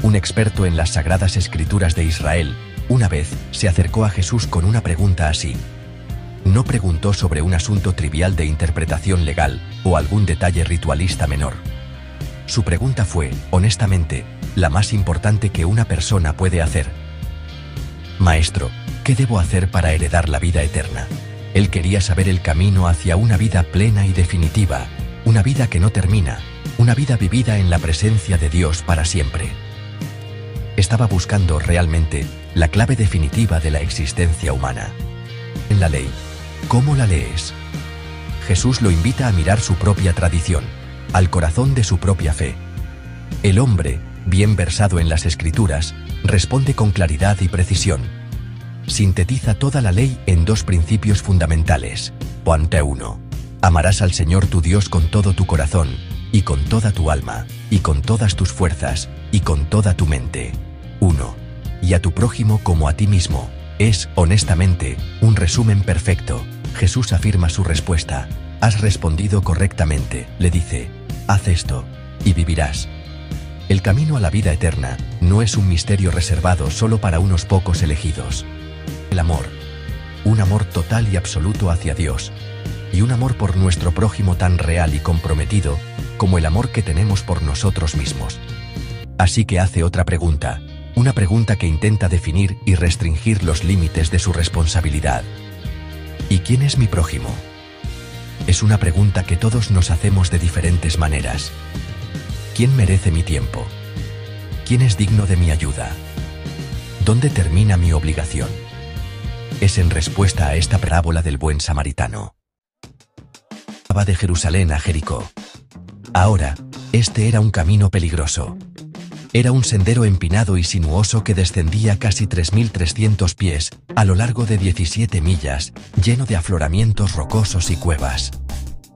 un experto en las Sagradas Escrituras de Israel, una vez se acercó a Jesús con una pregunta así. No preguntó sobre un asunto trivial de interpretación legal o algún detalle ritualista menor. Su pregunta fue, honestamente, la más importante que una persona puede hacer. Maestro, ¿qué debo hacer para heredar la vida eterna? Él quería saber el camino hacia una vida plena y definitiva, una vida que no termina, una vida vivida en la presencia de Dios para siempre. Estaba buscando realmente la clave definitiva de la existencia humana. En la ley, ¿cómo la lees? Jesús lo invita a mirar su propia tradición, al corazón de su propia fe. El hombre, bien versado en las Escrituras, responde con claridad y precisión. Sintetiza toda la ley en dos principios fundamentales. Ponte 1. Amarás al Señor tu Dios con todo tu corazón, y con toda tu alma, y con todas tus fuerzas, y con toda tu mente. 1. Y a tu prójimo como a ti mismo. Es, honestamente, un resumen perfecto. Jesús afirma su respuesta. Has respondido correctamente, le dice. Haz esto, y vivirás. El camino a la vida eterna no es un misterio reservado solo para unos pocos elegidos. El amor. Un amor total y absoluto hacia Dios. Y un amor por nuestro prójimo tan real y comprometido como el amor que tenemos por nosotros mismos. Así que hace otra pregunta. Una pregunta que intenta definir y restringir los límites de su responsabilidad. ¿Y quién es mi prójimo? Es una pregunta que todos nos hacemos de diferentes maneras. ¿Quién merece mi tiempo? ¿Quién es digno de mi ayuda? ¿Dónde termina mi obligación? Es en respuesta a esta parábola del buen samaritano. Va de Jerusalén a Jericó. Ahora, este era un camino peligroso. Era un sendero empinado y sinuoso que descendía casi 3.300 pies, a lo largo de 17 millas, lleno de afloramientos rocosos y cuevas.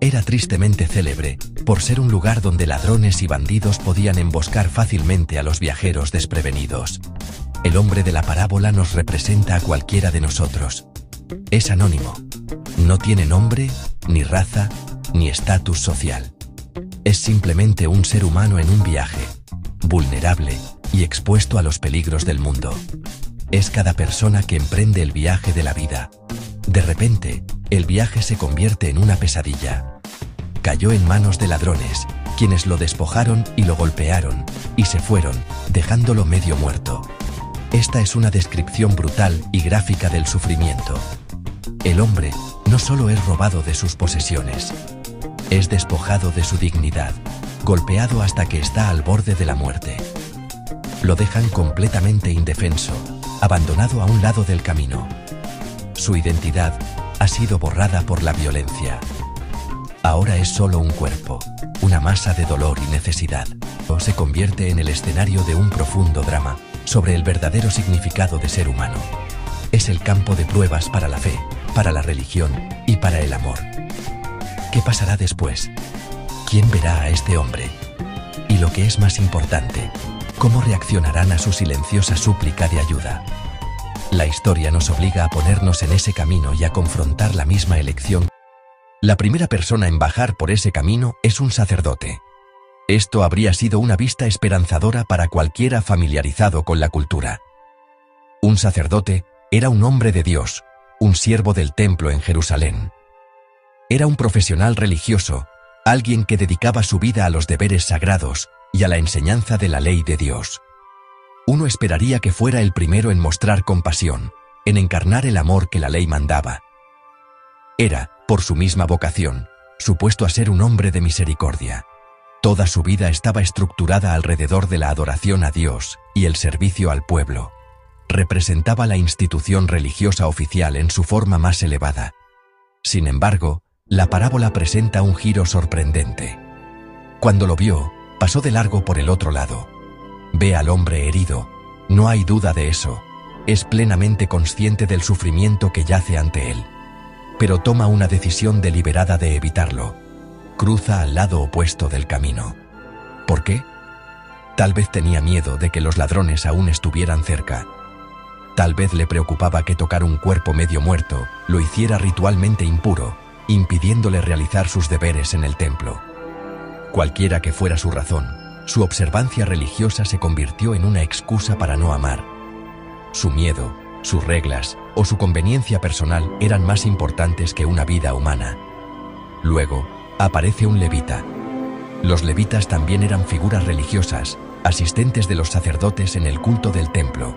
Era tristemente célebre, por ser un lugar donde ladrones y bandidos podían emboscar fácilmente a los viajeros desprevenidos. El hombre de la parábola nos representa a cualquiera de nosotros. Es anónimo. No tiene nombre, ni raza, ni estatus social. Es simplemente un ser humano en un viaje, vulnerable y expuesto a los peligros del mundo. Es cada persona que emprende el viaje de la vida. De repente, el viaje se convierte en una pesadilla. Cayó en manos de ladrones, quienes lo despojaron y lo golpearon, y se fueron, dejándolo medio muerto. Esta es una descripción brutal y gráfica del sufrimiento. El hombre no solo es robado de sus posesiones, es despojado de su dignidad, golpeado hasta que está al borde de la muerte. Lo dejan completamente indefenso, abandonado a un lado del camino. Su identidad ha sido borrada por la violencia. Ahora es solo un cuerpo, una masa de dolor y necesidad. O se convierte en el escenario de un profundo drama sobre el verdadero significado de ser humano. Es el campo de pruebas para la fe, para la religión y para el amor. ¿Qué pasará después? ¿Quién verá a este hombre? Y lo que es más importante, ¿cómo reaccionarán a su silenciosa súplica de ayuda? La historia nos obliga a ponernos en ese camino y a confrontar la misma elección. La primera persona en bajar por ese camino es un sacerdote. Esto habría sido una vista esperanzadora para cualquiera familiarizado con la cultura. Un sacerdote era un hombre de Dios, un siervo del templo en Jerusalén. Era un profesional religioso, alguien que dedicaba su vida a los deberes sagrados y a la enseñanza de la ley de Dios. Uno esperaría que fuera el primero en mostrar compasión, en encarnar el amor que la ley mandaba. Era, por su misma vocación, supuesto a ser un hombre de misericordia. Toda su vida estaba estructurada alrededor de la adoración a Dios y el servicio al pueblo. Representaba la institución religiosa oficial en su forma más elevada. Sin embargo, la parábola presenta un giro sorprendente. Cuando lo vio, pasó de largo por el otro lado. Ve al hombre herido, no hay duda de eso. Es plenamente consciente del sufrimiento que yace ante él. Pero toma una decisión deliberada de evitarlo. Cruza al lado opuesto del camino. ¿Por qué? Tal vez tenía miedo de que los ladrones aún estuvieran cerca. Tal vez le preocupaba que tocar un cuerpo medio muerto lo hiciera ritualmente impuro, impidiéndole realizar sus deberes en el templo. Cualquiera que fuera su razón, Su observancia religiosa se convirtió en una excusa para no amar. Su miedo, sus reglas o su conveniencia personal eran más importantes que una vida humana. Luego, aparece un levita. Los levitas también eran figuras religiosas, asistentes de los sacerdotes en el culto del templo.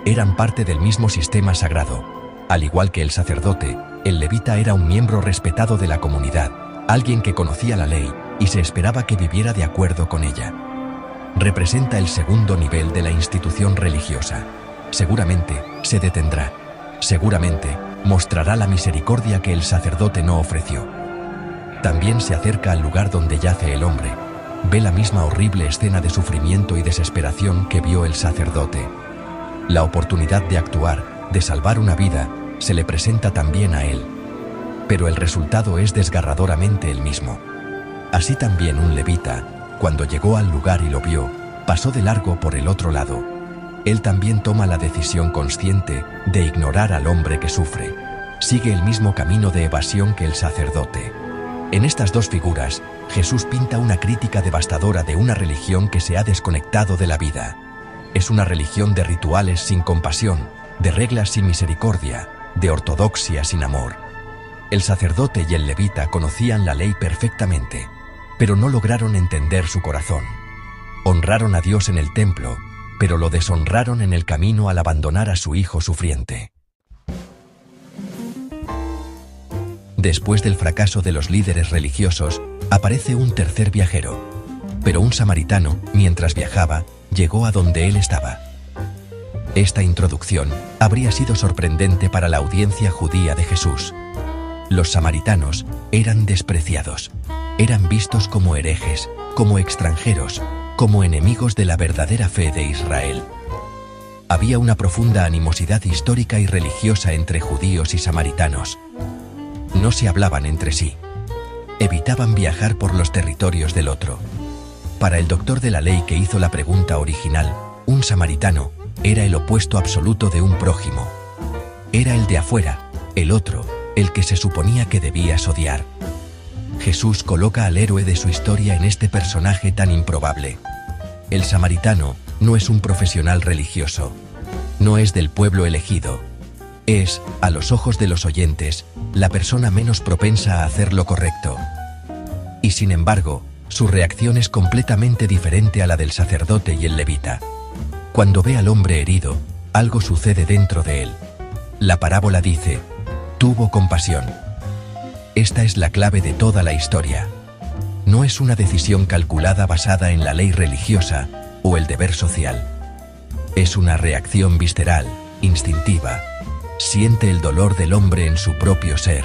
Eran parte del mismo sistema sagrado. Al igual que el sacerdote, el levita era un miembro respetado de la comunidad, alguien que conocía la ley y se esperaba que viviera de acuerdo con ella. Representa el segundo nivel de la institución religiosa. Seguramente se detendrá. Seguramente mostrará la misericordia que el sacerdote no ofreció. También se acerca al lugar donde yace el hombre. Ve la misma horrible escena de sufrimiento y desesperación que vio el sacerdote. La oportunidad de actuar, de salvar una vida, se le presenta también a él. Pero el resultado es desgarradoramente el mismo. Así también un levita, cuando llegó al lugar y lo vio, pasó de largo por el otro lado. Él también toma la decisión consciente de ignorar al hombre que sufre. Sigue el mismo camino de evasión que el sacerdote. En estas dos figuras, Jesús pinta una crítica devastadora de una religión que se ha desconectado de la vida. Es una religión de rituales sin compasión, de reglas sin misericordia, de ortodoxia sin amor. El sacerdote y el levita conocían la ley perfectamente, pero no lograron entender su corazón. Honraron a Dios en el templo, pero lo deshonraron en el camino al abandonar a su hijo sufriente. Después del fracaso de los líderes religiosos, aparece un tercer viajero. Pero un samaritano, mientras viajaba, llegó a donde él estaba. Esta introducción habría sido sorprendente para la audiencia judía de Jesús. Los samaritanos eran despreciados. Eran vistos como herejes, como extranjeros, como enemigos de la verdadera fe de Israel. Había una profunda animosidad histórica y religiosa entre judíos y samaritanos. No se hablaban entre sí. Evitaban viajar por los territorios del otro. Para el doctor de la ley que hizo la pregunta original, un samaritano era el opuesto absoluto de un prójimo. Era el de afuera, el otro, el que se suponía que debías odiar. Jesús coloca al héroe de su historia en este personaje tan improbable. El samaritano no es un profesional religioso. No es del pueblo elegido. Es, a los ojos de los oyentes, la persona menos propensa a hacer lo correcto. Y sin embargo, su reacción es completamente diferente a la del sacerdote y el levita. Cuando ve al hombre herido, algo sucede dentro de él. La parábola dice: tuvo compasión. Esta es la clave de toda la historia. No es una decisión calculada basada en la ley religiosa o el deber social. Es una reacción visceral, instintiva. Siente el dolor del hombre en su propio ser.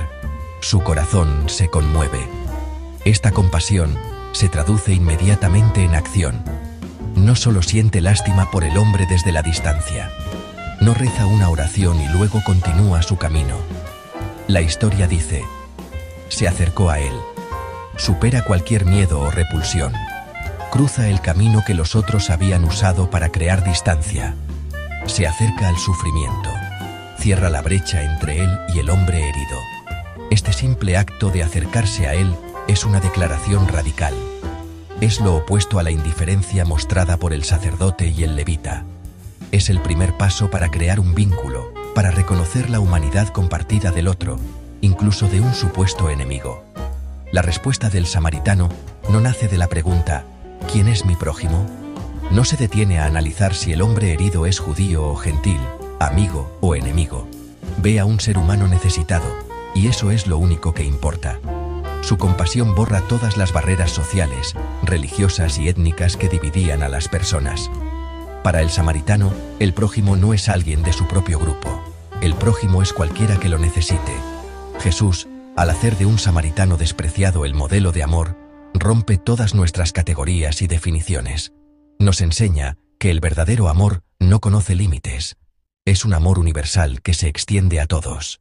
Su corazón se conmueve. Esta compasión se traduce inmediatamente en acción. No solo siente lástima por el hombre desde la distancia. No reza una oración y luego continúa su camino. La historia dice: se acercó a él. Supera cualquier miedo o repulsión. Cruza el camino que los otros habían usado para crear distancia. Se acerca al sufrimiento. Cierra la brecha entre él y el hombre herido. Este simple acto de acercarse a él es una declaración radical. Es lo opuesto a la indiferencia mostrada por el sacerdote y el levita. Es el primer paso para crear un vínculo, para reconocer la humanidad compartida del otro, incluso de un supuesto enemigo. La respuesta del samaritano no nace de la pregunta: ¿quién es mi prójimo? No se detiene a analizar si el hombre herido es judío o gentil, amigo o enemigo. Ve a un ser humano necesitado, y eso es lo único que importa. Su compasión borra todas las barreras sociales, religiosas y étnicas que dividían a las personas. Para el samaritano, el prójimo no es alguien de su propio grupo. El prójimo es cualquiera que lo necesite. Jesús, al hacer de un samaritano despreciado el modelo de amor, rompe todas nuestras categorías y definiciones. Nos enseña que el verdadero amor no conoce límites. Es un amor universal que se extiende a todos.